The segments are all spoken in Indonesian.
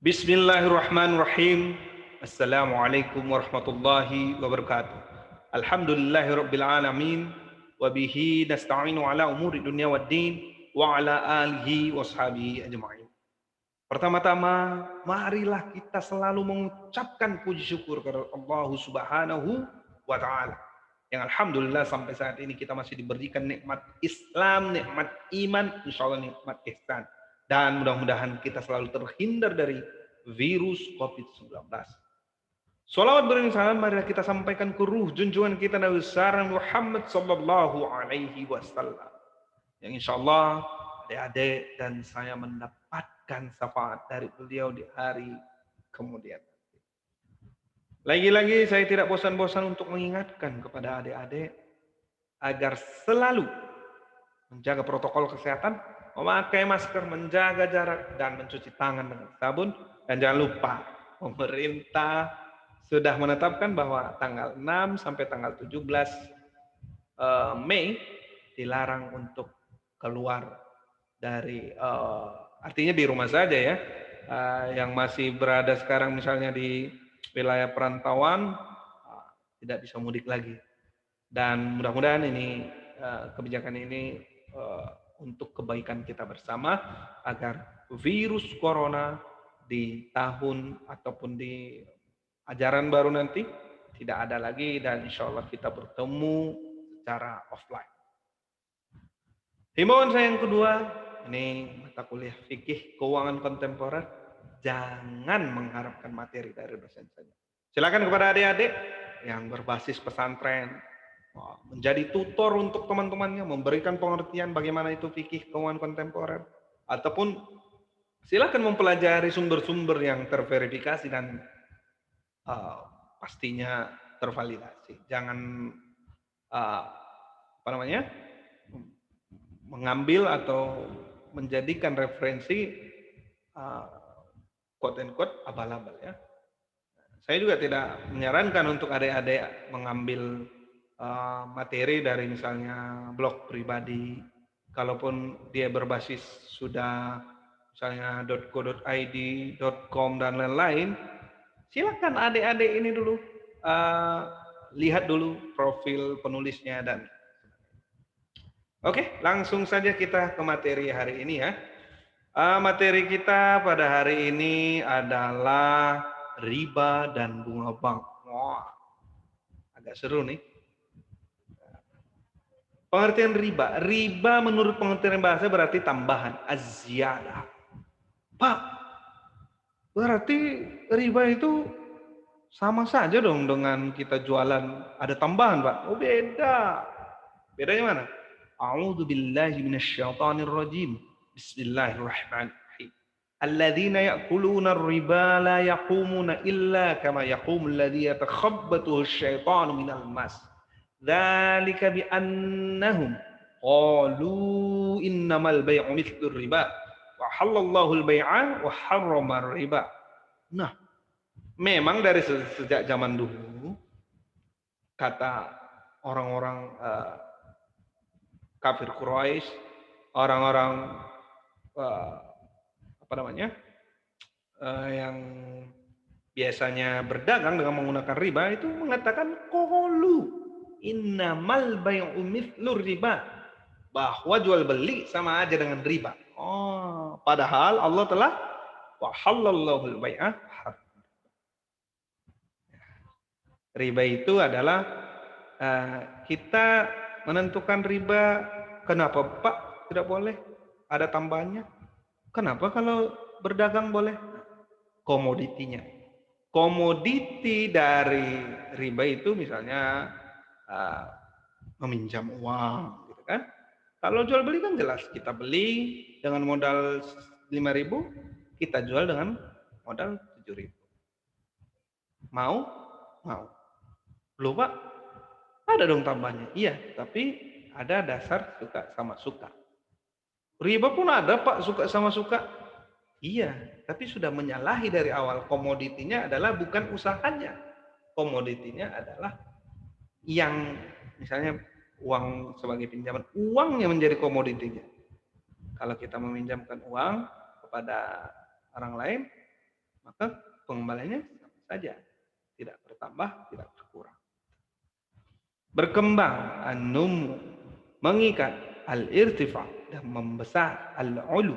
Bismillahirrahmanirrahim. Assalamualaikum warahmatullahi wabarakatuh. Alhamdulillahirabbil alamin wa bihi nasta'inu ala umuri dunya waddin wa ala alihi washabihi ajma'in. Pertama-tama, marilah kita selalu mengucapkan puji syukur kepada Allah Subhanahu wa taala. Yang alhamdulillah sampai saat ini kita masih diberikan nikmat Islam, nikmat iman, insyaallah nikmat ihsan. Dan mudah-mudahan kita selalu terhindar dari virus COVID-19. Salawat beriring salam marilah kita sampaikan ke ruh junjungan kita Nabi besar Muhammad sallallahu alaihi wasallam. Yang insyaallah adik-adik dan saya mendapatkan syafaat dari beliau di hari kemudian. Lagi-lagi saya tidak bosan-bosan untuk mengingatkan kepada adik-adik agar selalu menjaga protokol kesehatan, memakai masker, menjaga jarak, dan mencuci tangan dengan sabun. Dan jangan lupa, pemerintah sudah menetapkan bahwa tanggal 6 sampai tanggal 17 Mei dilarang untuk keluar dari, artinya di rumah saja ya. Yang masih berada sekarang misalnya di wilayah perantauan, tidak bisa mudik lagi. Dan mudah-mudahan ini kebijakan ini untuk kebaikan kita bersama agar virus corona di tahun ataupun di ajaran baru nanti tidak ada lagi dan insya Allah kita bertemu secara offline. Himbauan saya yang kedua, ini mata kuliah fikih keuangan kontemporer, jangan mengharapkan materi dari dosen saja. Silakan kepada adik-adik yang berbasis pesantren, menjadi tutor untuk teman-temannya, memberikan pengertian bagaimana itu fikih keuangan kontemporer, ataupun silakan mempelajari sumber-sumber yang terverifikasi dan pastinya tervalidasi. Jangan mengambil atau menjadikan referensi quote and quote abal-abal ya. Saya juga tidak menyarankan untuk adik-adik mengambil materi dari misalnya blog pribadi, kalaupun dia berbasis sudah misalnya .co.id, .com dan lain-lain, silakan adik-adik ini dulu lihat dulu profil penulisnya dan oke, langsung saja kita ke materi hari ini ya. Materi kita pada hari ini adalah riba dan bunga bank. Wah, agak seru nih. Pengertian riba. Riba menurut pengertian bahasa berarti tambahan, az-ziyadah. Pak, berarti riba itu sama saja dong dengan kita jualan ada tambahan, Pak. Oh, beda. Bedanya mana? A'udzu billahi minasyaitonir rajim. Bismillahirrahmanirrahim. Alladzina ya'kuluna ar-riba la yaqumuna illa kama yaqumul ladzi yatakhabbathu asy-syaitanu minal mas. Dzalika bi annahum qalu innamal bai'u mithlur riba wa halallahu al-bai'a wa harrama ar-riba. Nah, memang dari sejak zaman dulu kata orang-orang kafir Quraisy, orang-orang yang biasanya berdagang dengan menggunakan riba itu mengatakan qalu innamal bai'u mithlur riba, bahwa jual beli sama aja dengan riba. Oh, padahal Allah telah wa halallahu al-bai'a. Riba itu adalah kita menentukan riba. Kenapa Pak tidak boleh? Ada tambahannya. Kenapa kalau berdagang boleh? Komoditinya. Komoditi dari riba itu misalnya meminjam uang, gitu kan? Kalau jual beli kan jelas, kita beli dengan modal 5.000, kita jual dengan modal 7.000. Mau? Mau. Belum Pak? Ada dong tambahnya. Iya, tapi ada dasar suka sama suka. Riba pun ada Pak, suka sama suka. Iya, tapi sudah menyalahi dari awal. Komoditinya adalah bukan usahanya. Komoditinya adalah yang misalnya uang sebagai pinjaman, uangnya menjadi komoditinya. Kalau kita meminjamkan uang kepada orang lain, maka pengembaliannya sama saja, tidak bertambah, tidak berkurang. Berkembang, an-numu, mengikat, al-irtifa, dan membesar, al-ulu.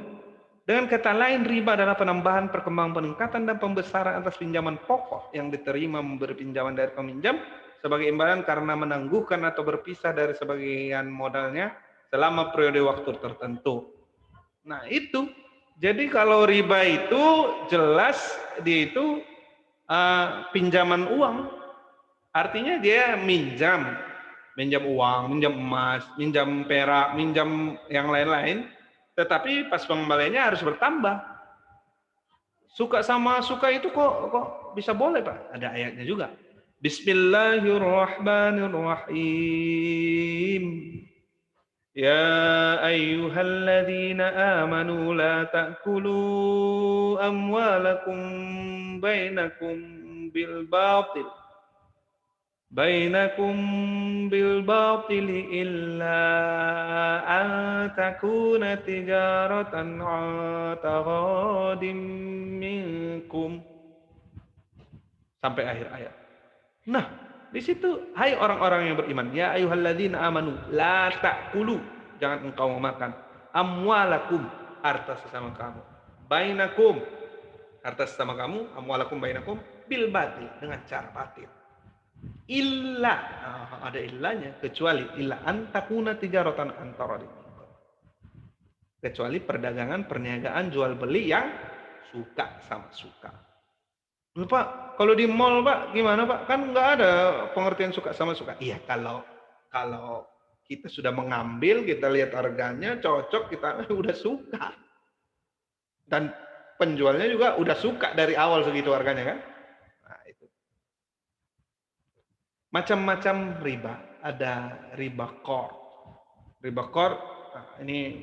Dengan kata lain, riba adalah penambahan, perkembangan, peningkatan, dan pembesaran atas pinjaman pokok yang diterima memberi pinjaman dari peminjam sebagai imbalan karena menangguhkan atau berpisah dari sebagian modalnya selama periode waktu tertentu. Nah itu, jadi kalau riba itu jelas dia itu pinjaman uang, artinya dia minjam uang, minjam emas, minjam perak, minjam yang lain-lain, tetapi pas pengembaliannya harus bertambah. Suka sama suka itu kok bisa boleh Pak? Ada ayatnya juga. Bismillahirrahmanirrahim. Ya ayyuhalladzina amanu la ta'kulu amwalakum bainakum bil batil illa an takuna tijaratan taghadim minkum, sampai akhir ayat. Nah, di situ hai orang-orang yang beriman, ya ayyuhalladzina amanu la ta'kulu, jangan engkau memakan, amwalakum, harta sesama kamu, bainakum, harta sesama kamu, amwalakum bainakum, bil batil, dengan cara batil. Illa, ada illanya, kecuali illa antakuna tijaratan antara, kecuali perdagangan, perniagaan, jual beli yang suka sama suka. Pak, kalau di mall Pak gimana Pak? Kan nggak ada pengertian suka sama suka. Iya, kalau kita sudah mengambil, kita lihat harganya cocok, kita udah suka. Dan penjualnya juga udah suka dari awal segitu harganya kan? Nah, itu. Macam-macam riba, ada riba qard. Riba qard, nah, ini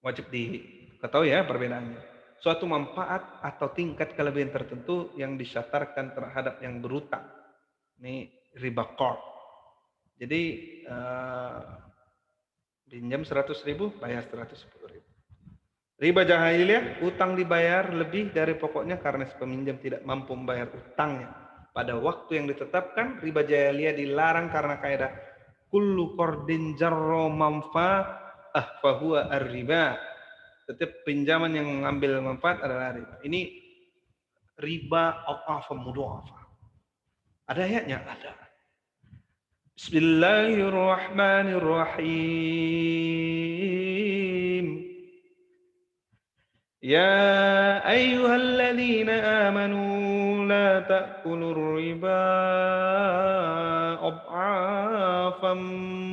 wajib diketahui ya perbedaannya. Suatu manfaat atau tingkat kelebihan tertentu yang disyaratkan terhadap yang berutang. Ini riba qard. Jadi pinjam 100.000, bayar 110.000. Riba jahiliyah, utang dibayar lebih dari pokoknya karena si peminjam tidak mampu membayar utangnya pada waktu yang ditetapkan. Riba jahiliyah dilarang karena kaidah kullu qardin jarra manfa'ah fahuwa ar-riba. Setiap pinjaman yang mengambil manfaat adalah riba. Ini riba adhafa mudhafa. Ada ayatnya? Ada. Bismillahirrahmanirrahim. Ya ayyuhalladzina amanu la ta'kulur riba adhafan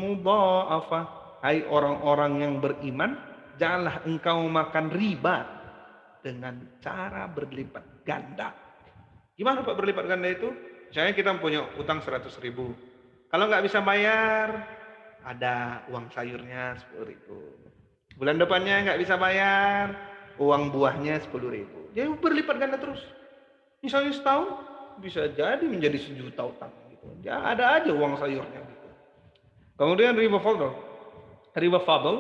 mudha'afah. Hai orang-orang yang beriman, janganlah engkau makan riba dengan cara berlipat ganda. Gimana Pak berlipat ganda itu? Misalnya kita punya utang 100.000. Kalau nggak bisa bayar, ada uang sayurnya 10.000. Bulan depannya nggak bisa bayar, uang buahnya 10.000. Jadi berlipat ganda terus. Misalnya setahun, bisa jadi menjadi 1.000.000 utang. Gitu. Ya ada aja uang sayurnya. Gitu. Kemudian riba fadl. Riba fadl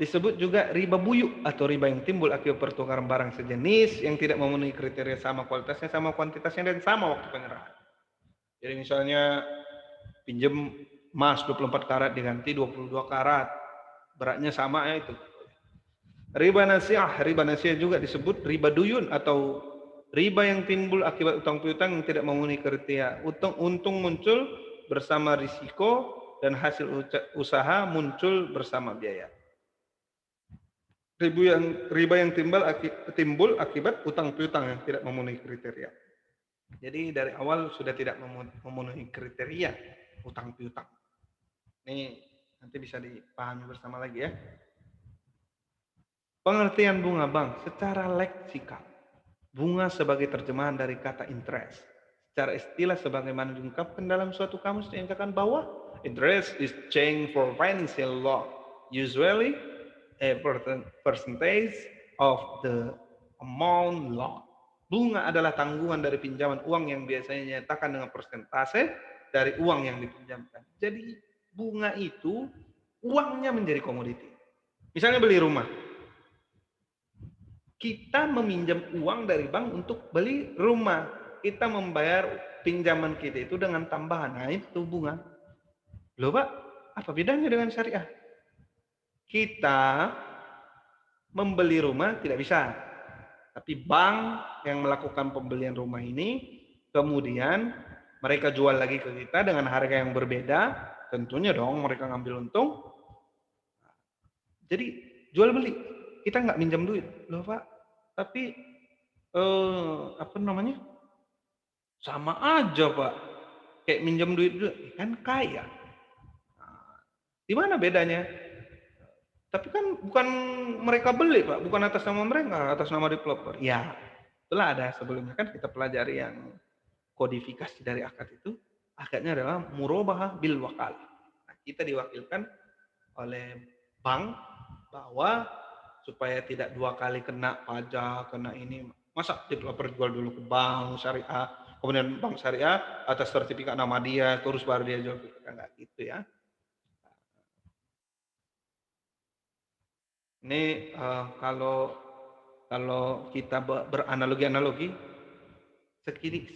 disebut juga riba buyuk atau riba yang timbul akibat pertukaran barang sejenis yang tidak memenuhi kriteria sama kualitasnya, sama kuantitasnya, dan sama waktu penyerahan. Jadi misalnya pinjam emas 24 karat diganti 22 karat, beratnya sama ya itu. Riba nasiah juga disebut riba duyun atau riba yang timbul akibat utang piutang yang tidak memenuhi kriteria. Untung muncul bersama risiko dan hasil usaha muncul bersama biaya. Riba yang timbul akibat utang piutang yang tidak memenuhi kriteria. Jadi dari awal sudah tidak memenuhi kriteria utang piutang. Ini nanti bisa dipahami bersama lagi ya. Pengertian bunga bank secara leksikal. Bunga sebagai terjemahan dari kata interest. Secara istilah sebagaimana diungkapkan dalam suatu kamus dinyatakan bahwa interest is change for financial law, usually a percentage of the amount loan. Bunga adalah tanggungan dari pinjaman uang yang biasanya dinyatakan dengan persentase dari uang yang dipinjamkan. Jadi bunga itu uangnya menjadi komoditi. Misalnya beli rumah. Kita meminjam uang dari bank untuk beli rumah. Kita membayar pinjaman kita itu dengan tambahan. Nah, itu bunga. Loh, Pak, apa bedanya dengan syariah? Kita membeli rumah tidak bisa. Tapi bank yang melakukan pembelian rumah ini, kemudian mereka jual lagi ke kita dengan harga yang berbeda. Tentunya dong mereka ngambil untung. Jadi jual beli. Kita nggak minjam duit. Loh, Pak, tapi apa namanya? Sama aja, Pak. Kayak minjem duit juga, kan kaya. Di mana bedanya? Tapi kan bukan mereka beli, Pak, bukan atas nama mereka, atas nama developer. Ya, itulah ada sebelumnya kan kita pelajari yang kodifikasi dari akad itu. Akadnya adalah murabahah bil wakal. Nah, kita diwakilkan oleh bank bahwa supaya tidak dua kali kena pajak, kena ini. Masa developer jual dulu ke bank syariah, kemudian bank syariah atas sertifikat nama dia, terus baru dia jual. Enggak gitu ya. Ini kalau kita beranalogi,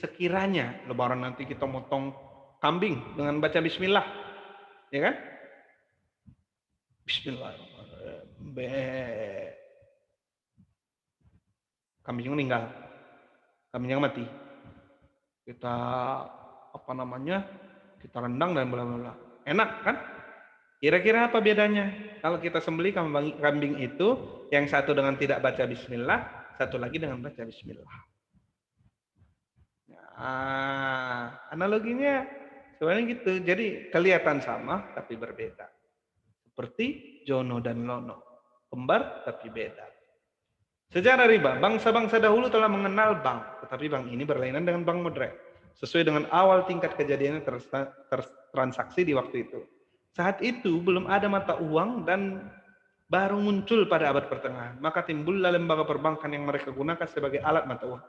sekiranya Lebaran nanti kita motong kambing dengan baca Bismillah, ya kan? Bismillahirrahmanirrahim. Kambingnya meninggal, kambingnya mati. Kita apa namanya? Kita rendang dan bla bla bla. Enak kan? Kira-kira apa bedanya? Kalau kita sembelih kambing itu, yang satu dengan tidak baca bismillah, satu lagi dengan baca bismillah. Nah, analoginya sebenarnya gitu. Jadi kelihatan sama tapi berbeda. Seperti Jono dan Lono. Kembar tapi beda. Sejarah riba, bangsa-bangsa dahulu telah mengenal bank, tetapi bank ini berlainan dengan bank modern. Sesuai dengan awal tingkat kejadiannya transaksi di waktu itu. Saat itu belum ada mata uang dan baru muncul pada abad pertengahan. Maka timbullah lembaga perbankan yang mereka gunakan sebagai alat mata uang.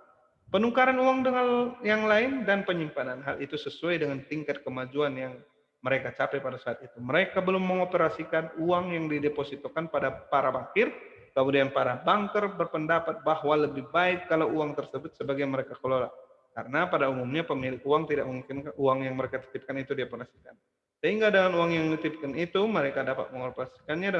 Penukaran uang dengan yang lain dan penyimpanan. Hal itu sesuai dengan tingkat kemajuan yang mereka capai pada saat itu. Mereka belum mengoperasikan uang yang didepositokan pada para bankir. Kemudian para banker berpendapat bahwa lebih baik kalau uang tersebut sebagai mereka kelola. Karena pada umumnya pemilik uang tidak memungkinkan uang yang mereka titipkan itu dioperasikan. Sehingga dengan uang yang dititipkan itu mereka dapat mengoperasikannya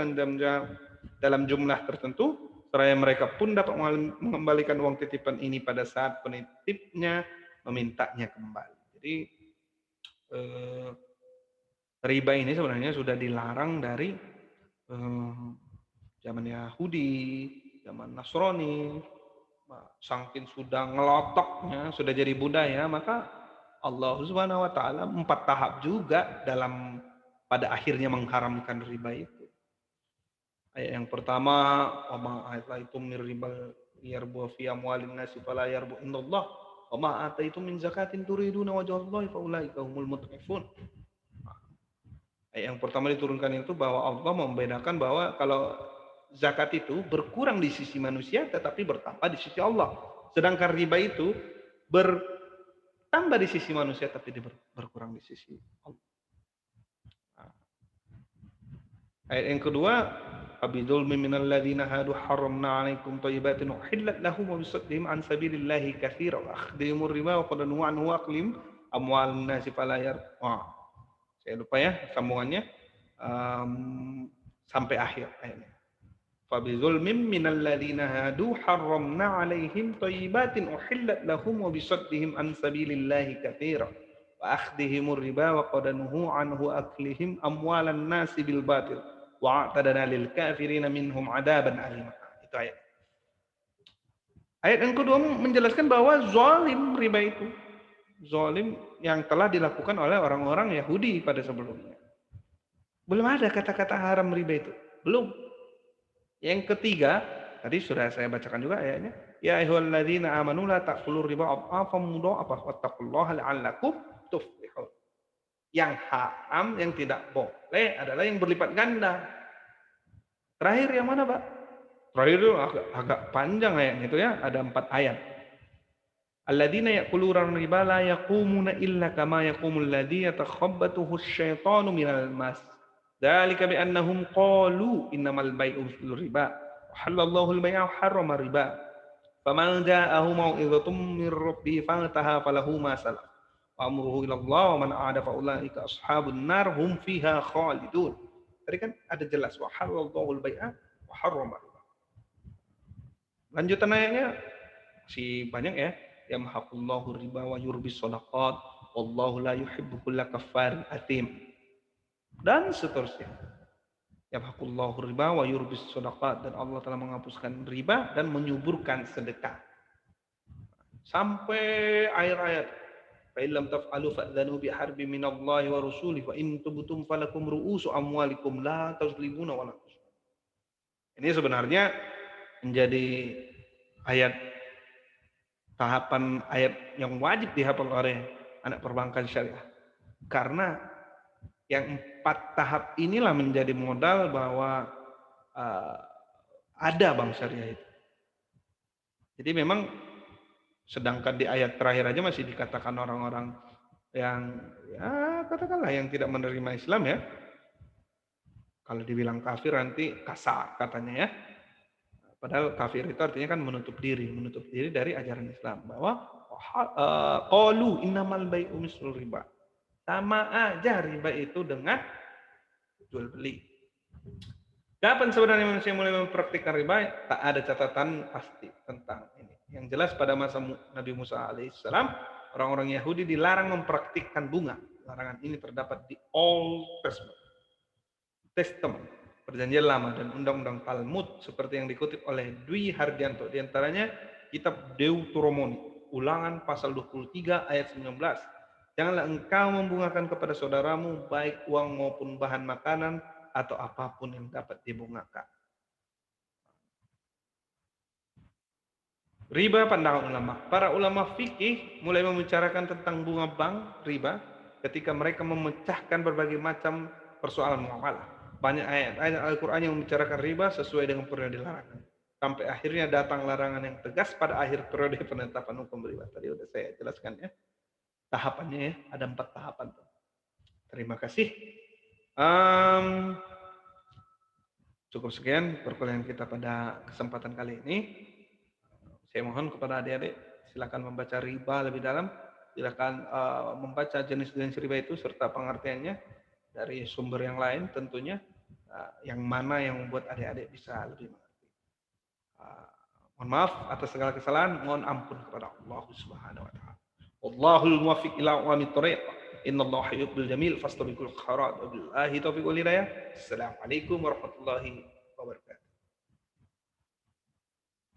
dalam jumlah tertentu, seraya mereka pun dapat mengembalikan uang titipan ini pada saat penitipnya memintanya kembali. Jadi riba ini sebenarnya sudah dilarang dari zaman Yahudi, zaman Nasrani. Saking sudah ngelotoknya, sudah jadi budaya, maka Allah Subhanahu wa taala 4 tahap juga dalam pada akhirnya mengharamkan riba itu. Ayat yang pertama, wa ma ataitum mir riba yarbu fi amwalin nasi fala yarbu indallah wa ma ataitum min zakatin turiduna wajhallahi fa ulaika humul mudhifun. Ayat yang pertama diturunkan itu bahwa Allah membedakan bahwa kalau zakat itu berkurang di sisi manusia tetapi bertambah di sisi Allah. Sedangkan riba itu bertambah di sisi manusia tapi berkurang di sisi Allah. Ayat yang kedua, abidul minal ladzina hadu haramna 'alaikum thayyibatin uhillat lahum wa bisaddihim an sabilillahi katsiran wa akhdhimur riba wa qad anhu aqlim amwalun nasi fala yar. Saya lupa ya sambungannya sampai akhir ayatnya. Fabizulmin minal ladzina hadu harramna 'alaihim thayyibatin uhillat lahum wa bisaddihim an sabilillahi katsiran wa akhdhihimur riba wa qad anhu aklihim amwalan nasi bil batil wa a'tadna lil kafirin minhum 'adaban alim. Itu ayat. Ayat yang kedua menjelaskan bahwa zalim riba itu zalim yang telah dilakukan oleh orang-orang Yahudi pada sebelumnya. Belum ada kata-kata haram riba itu. Belum. Yang ketiga, tadi sudah saya bacakan juga ayatnya. Ya ayyuhalladzina amanu la ta'kulu riba adhafan mudha'afah wattaqullaha la'allakum tuflihun. Yang haram, yang tidak boleh adalah yang berlipat ganda. Terakhir yang mana, Pak? Terakhir itu agak panjang ayatnya itu ya, ada 4 ayat. Alladzina ya'kuluna riba la yaqumuna illa kama yaqumul ladzi yatakhabbathu asyaitanu minal mas. Dzalika bi'annahum qalu innamal bai'u mithlu riba wa halallahu al-bai'a wa harrama riba Faman ja'ahu mau'izatun min rabbih fantaha falahu ma salaf wa amruhu ila Allah wa man 'ada fa ulaika ashabun nar hum fiha khalidun. Tadi kan ada jelas wa halallahu al-bai'a wa harrama riba. Lanjutan ayatnya si banyak ya. Yamhaqullahu riba wa yurbis shadaqat wallahu la yuhibbu kulla kaffarin atim. Dan seterusnya. Yamhaqullahu riba wa yurbis shadaqat, dan Allah telah menghapuskan riba dan menyuburkan sedekah. Sampai akhir ayat. Fa illam taf'alu fa'dhanu bi harbin minallahi wa rasulih wa in tubtum falakum ru'usu amwalikum la tazlimuna wa la tuzlamun. Ini sebenarnya menjadi ayat tahapan ayat yang wajib dihafal oleh anak perbankan syariah. Karena yang 4 tahap inilah menjadi modal bahwa ada bank syariah itu. Jadi memang sedangkan di ayat terakhir aja masih dikatakan orang-orang yang ya katakanlah yang tidak menerima Islam ya. Kalau dibilang kafir nanti kasar katanya ya. Padahal kafir itu artinya kan menutup diri dari ajaran Islam, bahwa qalu innamal bai'u mislul riba. Sama aja riba itu dengan jual beli. Kapan sebenarnya manusia mulai mempraktikkan riba? Tak ada catatan pasti tentang ini. Yang jelas pada masa Nabi Musa alaihissalam, orang-orang Yahudi dilarang mempraktikkan bunga. Larangan ini terdapat di Old Testament, Perjanjian Lama, dan Undang-Undang Talmud seperti yang dikutip oleh Dwi Hardianto. Di antaranya kitab Deuteronomi, Ulangan pasal 23 ayat 19. Janganlah engkau membungakan kepada saudaramu baik uang maupun bahan makanan atau apapun yang dapat dibungakan. Riba pandangan ulama. Para ulama fikih mulai membicarakan tentang bunga bank riba ketika mereka memecahkan berbagai macam persoalan muamalah. Banyak ayat-ayat Al-Quran yang membicarakan riba sesuai dengan periode larangan. Sampai akhirnya datang larangan yang tegas pada akhir periode penetapan hukum riba. Tadi sudah saya jelaskan ya. Tahapannya ya, ada 4 tahapan. Terima kasih. Cukup sekian perkuliahan kita pada kesempatan kali ini. Saya mohon kepada adik-adik, silakan membaca riba lebih dalam, silakan membaca jenis-jenis riba itu serta pengertiannya dari sumber yang lain tentunya, yang mana yang membuat adik-adik bisa lebih mengerti. Mohon maaf atas segala kesalahan, mohon ampun kepada Allah Subhanahu wa taala. Wallahul muwaffiq ila aqwamit thoriq. Innallaha yuhibbul jamil fastabiqul khairat. Wabillahi taufiq wal hidayah. Assalamualaikum warahmatullahi wabarakatuh.